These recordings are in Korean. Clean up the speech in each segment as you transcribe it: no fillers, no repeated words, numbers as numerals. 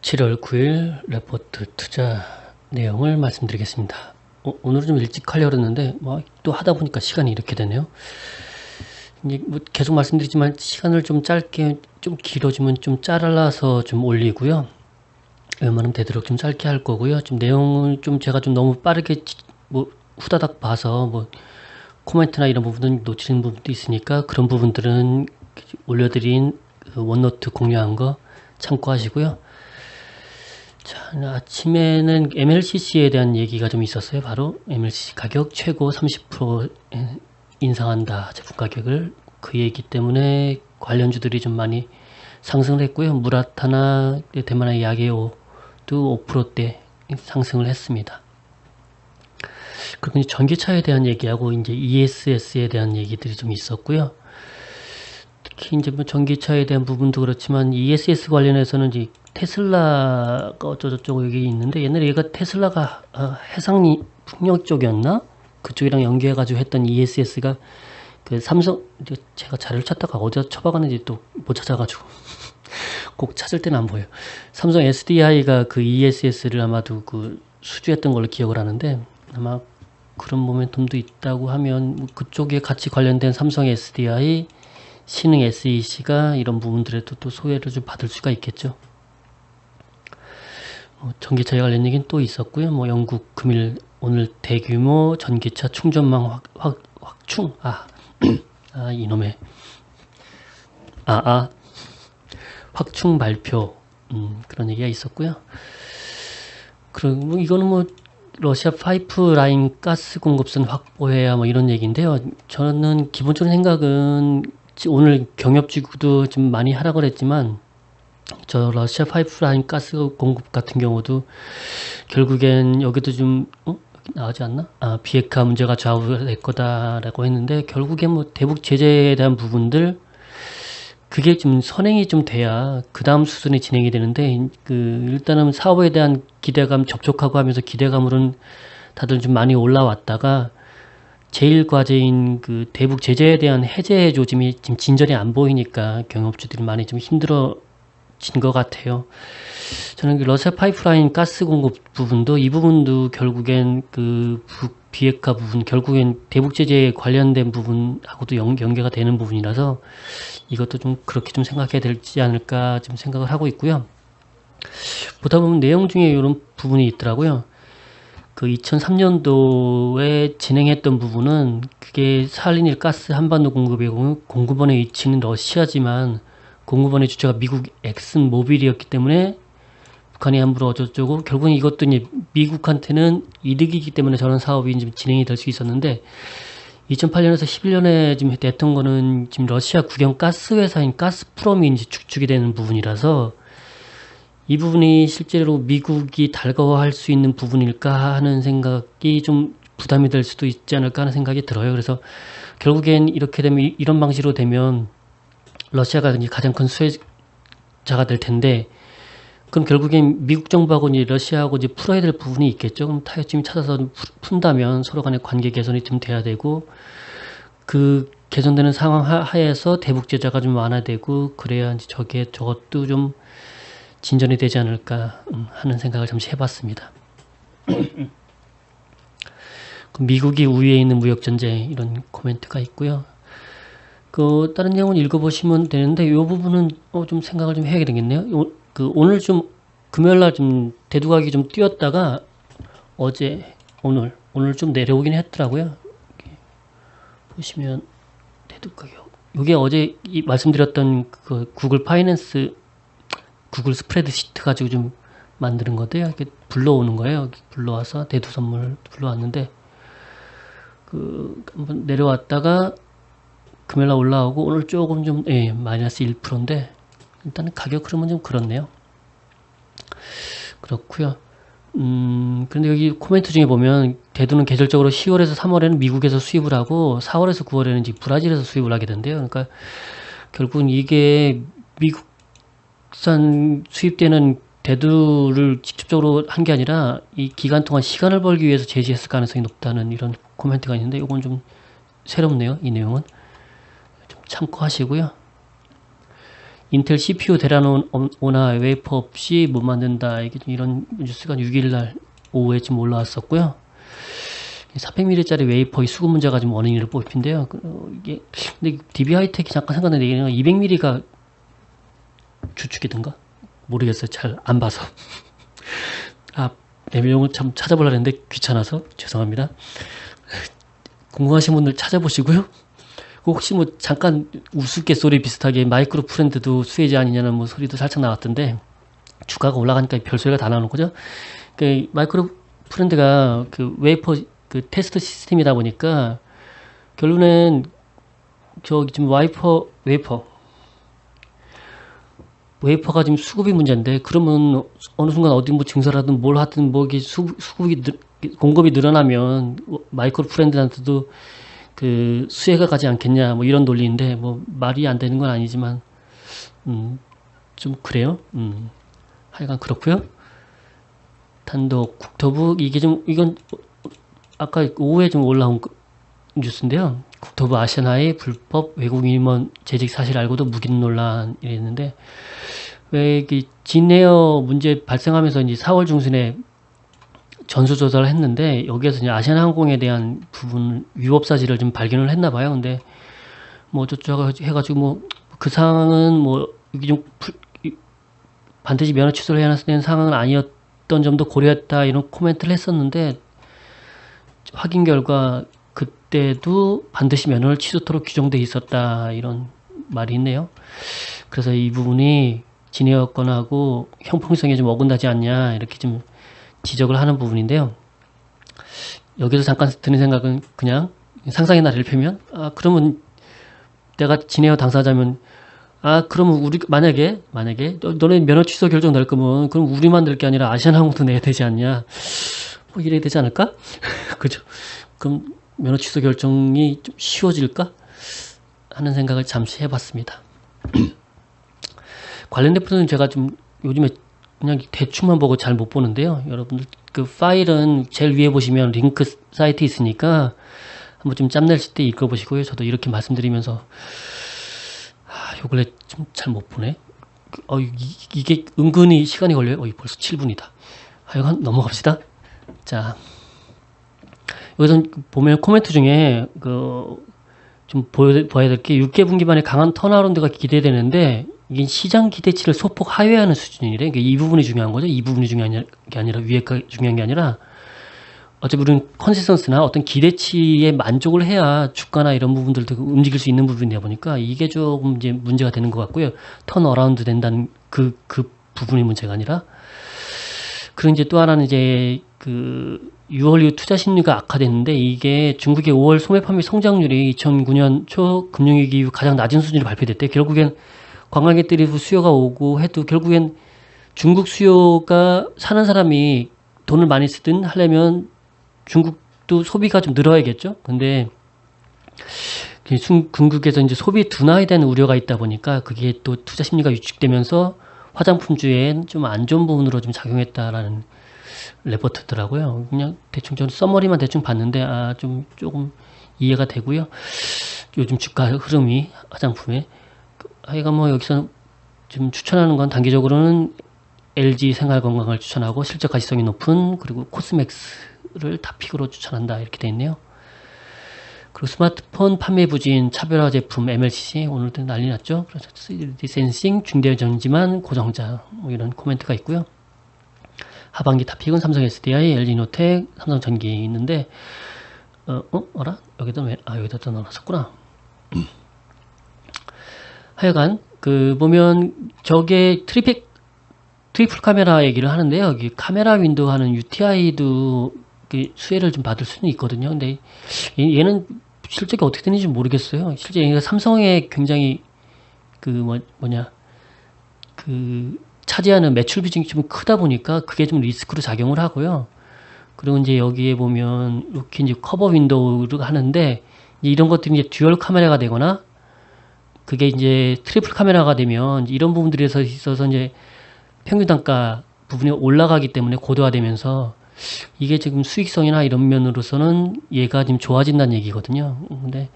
7월 9일 레포트 투자 내용을 말씀드리겠습니다. 오늘은 좀 일찍 하려고 했는데 또 하다 보니까 시간이 이렇게 되네요. 이제 계속 말씀드리지만 시간을 좀 짧게, 좀 길어지면 좀 잘라서 좀 올리고요. 웬만하면 되도록 좀 짧게 할 거고요. 좀 내용을 좀 제가 좀 너무 빠르게 후다닥 봐서 코멘트나 이런 부분은 놓치는 부분도 있으니까 그런 부분들은 올려드린 원노트 공유한 거 참고하시고요. 자, 아침에는 MLCC에 대한 얘기가 좀 있었어요. 바로 MLCC 가격 최고 30% 인상한다. 제품 가격을. 그 얘기 때문에 관련주들이 좀 많이 상승을 했고요. 무라타나 대만의 야게오도 5%대 상승을 했습니다. 그리고 전기차에 대한 얘기하고 이제 ESS에 대한 얘기들이 좀 있었고요. 특히 이제 전기차에 대한 부분도 그렇지만 ESS 관련해서는 이제 테슬라가 어쩌고저쩌고 여기 있는데, 옛날에 얘가 테슬라가 해상 풍력 쪽이었나? 그쪽이랑 연계해가지고 했던 ESS가 그 삼성, 제가 자료를 찾다가 어디서 쳐박았는지 또 못 찾아가지고 꼭 찾을 때는 안 보여요. 삼성 SDI가 그 ESS를 아마도 그 수주했던 걸로 기억을 하는데, 아마 그런 모멘텀도 있다고 하면 그쪽에 같이 관련된 삼성 SDI, 신흥 SEC가 이런 부분들에도 또 소외를 좀 받을 수가 있겠죠. 전기차에 관련 얘기는 또 있었고요. 영국 금일 오늘 대규모 전기차 충전망 확충, 이놈의 확충 발표, 그런 얘기가 있었고요. 그리고 이거는 러시아 파이프라인 가스 공급선 확보해야 이런 얘기인데요. 저는 기본적인 생각은 오늘 경협지구도 좀 많이 하락을 했지만, 저 러시아 파이프라인 가스 공급 같은 경우도 결국엔 여기도 좀 나오지 않나? 비핵화 문제가 좌우될 거다라고 했는데, 결국엔 대북 제재에 대한 부분들, 그게 좀 선행이 좀 돼야 그 다음 수순이 진행이 되는데, 일단은 사업에 대한 기대감, 접촉하고 하면서 기대감으로는 다들 좀 많이 올라왔다가, 제일 과제인 그 대북 제재에 대한 해제 조짐이 지금 진전이 안 보이니까 경영업주들이 많이 좀 힘들어진 것 같아요. 저는 러시아 파이프라인 가스 공급 부분도, 이 부분도 결국엔 그 비핵화 부분, 결국엔 대북 제재에 관련된 부분하고도 연계가 되는 부분이라서 이것도 좀 그렇게 좀 생각해야 되지 않을까 좀 생각을 하고 있고요. 보다 보면 내용 중에 이런 부분이 있더라고요. 그 2003년도에 진행했던 부분은, 그게 사할린 가스 한반도 공급의 경우 공급원의 위치는 러시아지만 공급원의 주체가 미국 엑슨 모빌이었기 때문에 북한이 함부로 어쩌고 결국은 이것도 이제 미국한테는 이득이기 때문에 저런 사업이 좀 진행이 될 수 있었는데, 2008년에서 11년에 지금 됐던 거는 지금 러시아 국영 가스 회사인 가스프롬이 이제 축축이 되는 부분이라서, 이 부분이 실제로 미국이 달가워할 수 있는 부분일까 하는 생각이 좀 부담이 될 수도 있지 않을까 하는 생각이 들어요. 그래서 결국엔 이렇게 되면, 이런 방식으로 되면 러시아가 이제 가장 큰 수혜자가 될 텐데, 그럼 결국엔 미국 정부하고 이제 러시아하고 이제 풀어야 될 부분이 있겠죠. 그럼 타협점이 찾아서 푼다면 서로 간의 관계 개선이 좀 돼야 되고, 그 개선되는 상황 하에서 대북 제재가 좀 완화되고, 그래야 이제 저것도 좀 진전이 되지 않을까 하는 생각을 잠시 해봤습니다. 미국이 우위에 있는 무역전쟁, 이런 코멘트가 있고요. 다른 내용은 읽어보시면 되는데, 이 부분은 좀 생각을 좀 해야 되겠네요. 오늘 좀 금요일날 좀 대두각이 좀 뛰었다가 오늘 좀 내려오긴 했더라고요. 보시면 대두가격, 이게 어제 말씀드렸던 그 구글 파이낸스, 구글 스프레드 시트 가지고 좀 만드는 건데요. 이렇게 불러오는 거예요. 불러와서 대두 선물 불러왔는데, 한번 내려왔다가 금요일날 올라오고, 오늘 조금 좀 마이너스 1%인데 일단은 가격 흐름은 좀 그렇네요. 그렇고요. 그런데 여기 코멘트 중에 보면, 대두는 계절적으로 10월에서 3월에는 미국에서 수입을 하고 4월에서 9월에는 이제 브라질에서 수입을 하게 된대요. 그러니까 결국은 이게 미국산 수입되는 대두를 직접적으로 한 게 아니라 이 기간 동안 시간을 벌기 위해서 제시했을 가능성이 높다는 이런 코멘트가 있는데, 이건 좀 새롭네요. 이 내용은 좀 참고하시고요. 인텔 CPU 대란 오나 웨이퍼 없이 못 만든다. 이게 좀 이런 뉴스가 6일날 오후에 좀 올라왔었고요. 400mm짜리 웨이퍼의 수급 문제가 좀 원인으로 뽑힌데요. 이게 근데 DB 하이텍이 잠깐 생각나는데 200mm가 주축이던가 모르겠어요. 잘 안 봐서. 내용을 참 찾아보려고 했는데 귀찮아서 죄송합니다. 궁금하신 분들 찾아보시고요. 혹시 뭐 잠깐 우스갯소리 비슷하게 마이크로 프렌드도 수혜자 아니냐는 뭐 소리도 살짝 나왔던데 주가가 올라가니까 별소리가 다 나오는 거죠. 그 마이크로 프렌드가 그 웨이퍼 그 테스트 시스템이다 보니까 결론은 저기 지금 웨이퍼가 지금 수급이 문제인데, 그러면 어느 순간 어디 뭐 증설하든 뭘 하든 뭐 이게 공급이 늘어나면 마이크로 프렌드한테도 그 수혜가 가지 않겠냐 뭐 이런 논리인데, 뭐 말이 안 되는 건 아니지만 좀 그래요. 하여간 그렇고요. 단독 국토부 이게 좀 이건 아까 오후에 좀 올라온 뉴스인데요. 국토부 아시아나의 불법 외국인 임원 재직 사실 알고도 묵인 논란 이랬는데, 왜 이 진에어 문제 발생하면서 이제 4월 중순에 전수조사를 했는데 여기에서 이제 아시아나항공에 대한 부분 위법 사실을 좀 발견을 했나 봐요. 근데 뭐 어쩌고 해가지고 뭐 그 상황은 뭐 이게 좀 반드시 면허 취소를 해야 되는 상황은 아니었던 점도 고려했다 이런 코멘트를 했었는데, 확인 결과 그때도 반드시 면허를 취소토록 규정돼 있었다 이런 말이 있네요. 그래서 이 부분이 진에어 건하고 형평성에 좀 어긋나지 않냐 이렇게 좀 지적을 하는 부분인데요. 여기서 잠깐 드는 생각은 그냥 상상의 나래를 펴면, 그러면 내가 진에어 당사자면 그러면 우리 만약에 너네 면허 취소 결정 낼 거면 그럼 우리만 낼 게 아니라 아시아나항공도 내야 되지 않냐, 뭐 이래야 되지 않을까? 그죠? 그럼 면허 취소 결정이 좀 쉬워질까 하는 생각을 잠시 해봤습니다. 관련된 부분은 제가 좀 요즘에 그냥 대충만 보고 잘 못 보는데요. 여러분들 그 파일은 제일 위에 보시면 링크 사이트 있으니까 한번 좀 짬내실 때 읽어보시고요. 저도 이렇게 말씀드리면서 요 근래 좀 잘 못 보네. 이게 은근히 시간이 걸려요. 벌써 7분이다. 하여간 넘어갑시다. 자, 여기서 보면 코멘트 중에 좀 봐야 될 게 6개 분기만에 강한 턴어라운드가 기대되는데 이게 시장 기대치를 소폭 하회하는 수준이래. 그러니까 이 부분이 중요한 거죠. 이 부분이 중요한 게 아니라 위에가 중요한 게 아니라, 어차피 우리는 컨시스턴스나 어떤 기대치에 만족을 해야 주가나 이런 부분들도 움직일 수 있는 부분이다 보니까 이게 조금 이제 문제가 되는 것 같고요. 턴어라운드 된다는 그 부분이 문제가 아니라, 그리고 이제 또 하나는 이제 6월 이후 투자 심리가 악화됐는데, 이게 중국의 5월 소매 판매 성장률이 2009년 초 금융위기 이후 가장 낮은 수준으로 발표됐대. 결국엔 관광객들이 수요가 오고 해도 결국엔 중국 수요가 사는 사람이 돈을 많이 쓰든 하려면 중국도 소비가 좀 늘어야겠죠. 근데 중국에서 이제 소비 둔화에 대한 우려가 있다 보니까 그게 또 투자 심리가 위축되면서 화장품주에 좀 안 좋은 부분으로 좀 작용했다라는 레포트더라고요. 그냥 대충 전 써머리만 대충 봤는데 조금 이해가 되고요. 요즘 주가 흐름이 화장품에 하여간 뭐 여기서 지금 추천하는 건 단기적으로는 LG 생활건강을 추천하고 실적 가시성이 높은, 그리고 코스맥스를 다 픽으로 추천한다 이렇게 돼 있네요. 그리고 스마트폰 판매 부진 차별화 제품 MLCC 오늘도 난리 났죠. 그래서 3D 센싱 중대전지만 고정자 뭐 이런 코멘트가 있고요. 하반기 탑픽은 삼성 SDI, LG노텍, 삼성전기 있는데 여기다 또 넣어놨었구나. 하여간 보면 저게 트리플 카메라 얘기를 하는데요. 여기 카메라 윈도우 하는 UTI도 수혜를 좀 받을 수는 있거든요. 근데 얘는 실적이 어떻게 되는지 모르겠어요. 실제 얘가 삼성에 굉장히 차지하는 매출 비중이 좀 크다 보니까 그게 좀 리스크로 작용을 하고요. 그리고 이제 여기에 보면 이렇게 이제 커버 윈도우를 하는데, 이런 것들이 이제 듀얼 카메라가 되거나 그게 이제 트리플 카메라가 되면 이런 부분들에 있어서 이제 평균 단가 부분이 올라가기 때문에 고도화되면서 이게 지금 수익성이나 이런 면으로서는 얘가 지금 좋아진다는 얘기거든요. 근데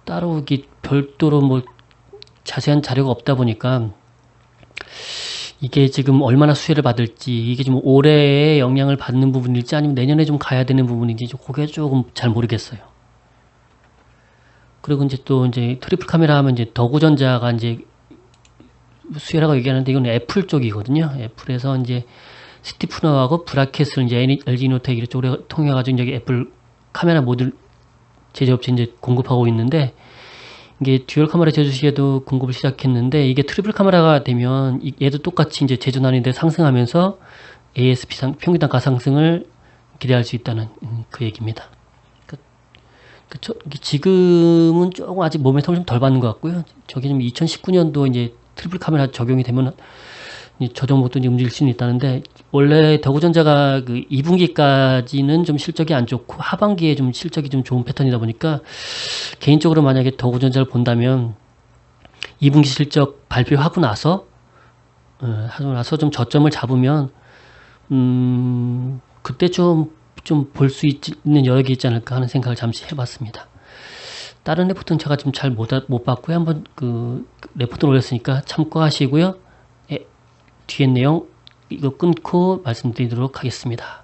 따로 이게 별도로 뭐 자세한 자료가 없다 보니까 이게 지금 얼마나 수혜를 받을지, 이게 좀 올해에 영향을 받는 부분일지 아니면 내년에 좀 가야 되는 부분인지 그게 조금 잘 모르겠어요. 그리고 이제 또 이제 트리플 카메라 하면 이제 더구전자가 이제 수혜라고 얘기하는데 이건 애플 쪽이거든요. 애플에서 이제 스티프너하고 브라켓을 이제 LG 이노텍 이쪽으로 통해 가지고 이제 애플 카메라 모듈 제조업체 이제 공급하고 있는데, 이게 듀얼 카메라 제조 시에도 공급을 시작했는데, 이게 트리플 카메라가 되면 얘도 똑같이 이제 제조 난이도 상승하면서 ASP 평균 단가 상승을 기대할 수 있다는 그 얘기입니다. 지금은 조금 아직 모멘텀을 좀 덜 받는 것 같고요. 저게 좀 2019년도 이제 트리플 카메라 적용이 되면 저 정도도 움직일 수는 있다는데, 원래 더구전자가 그 2분기까지는 좀 실적이 안 좋고 하반기에 좀 실적이 좀 좋은 패턴이다 보니까, 개인적으로 만약에 더구전자를 본다면 2분기 실적 발표하고 나서 좀 저점을 잡으면 그때 좀 볼 수 있는 여력이 있지 않을까 하는 생각을 잠시 해봤습니다. 다른 레포트는 제가 좀 잘 못 봤고요. 한번 그 레포트를 올렸으니까 참고하시고요. 뒤에 내용 이거 끊고 말씀드리도록 하겠습니다.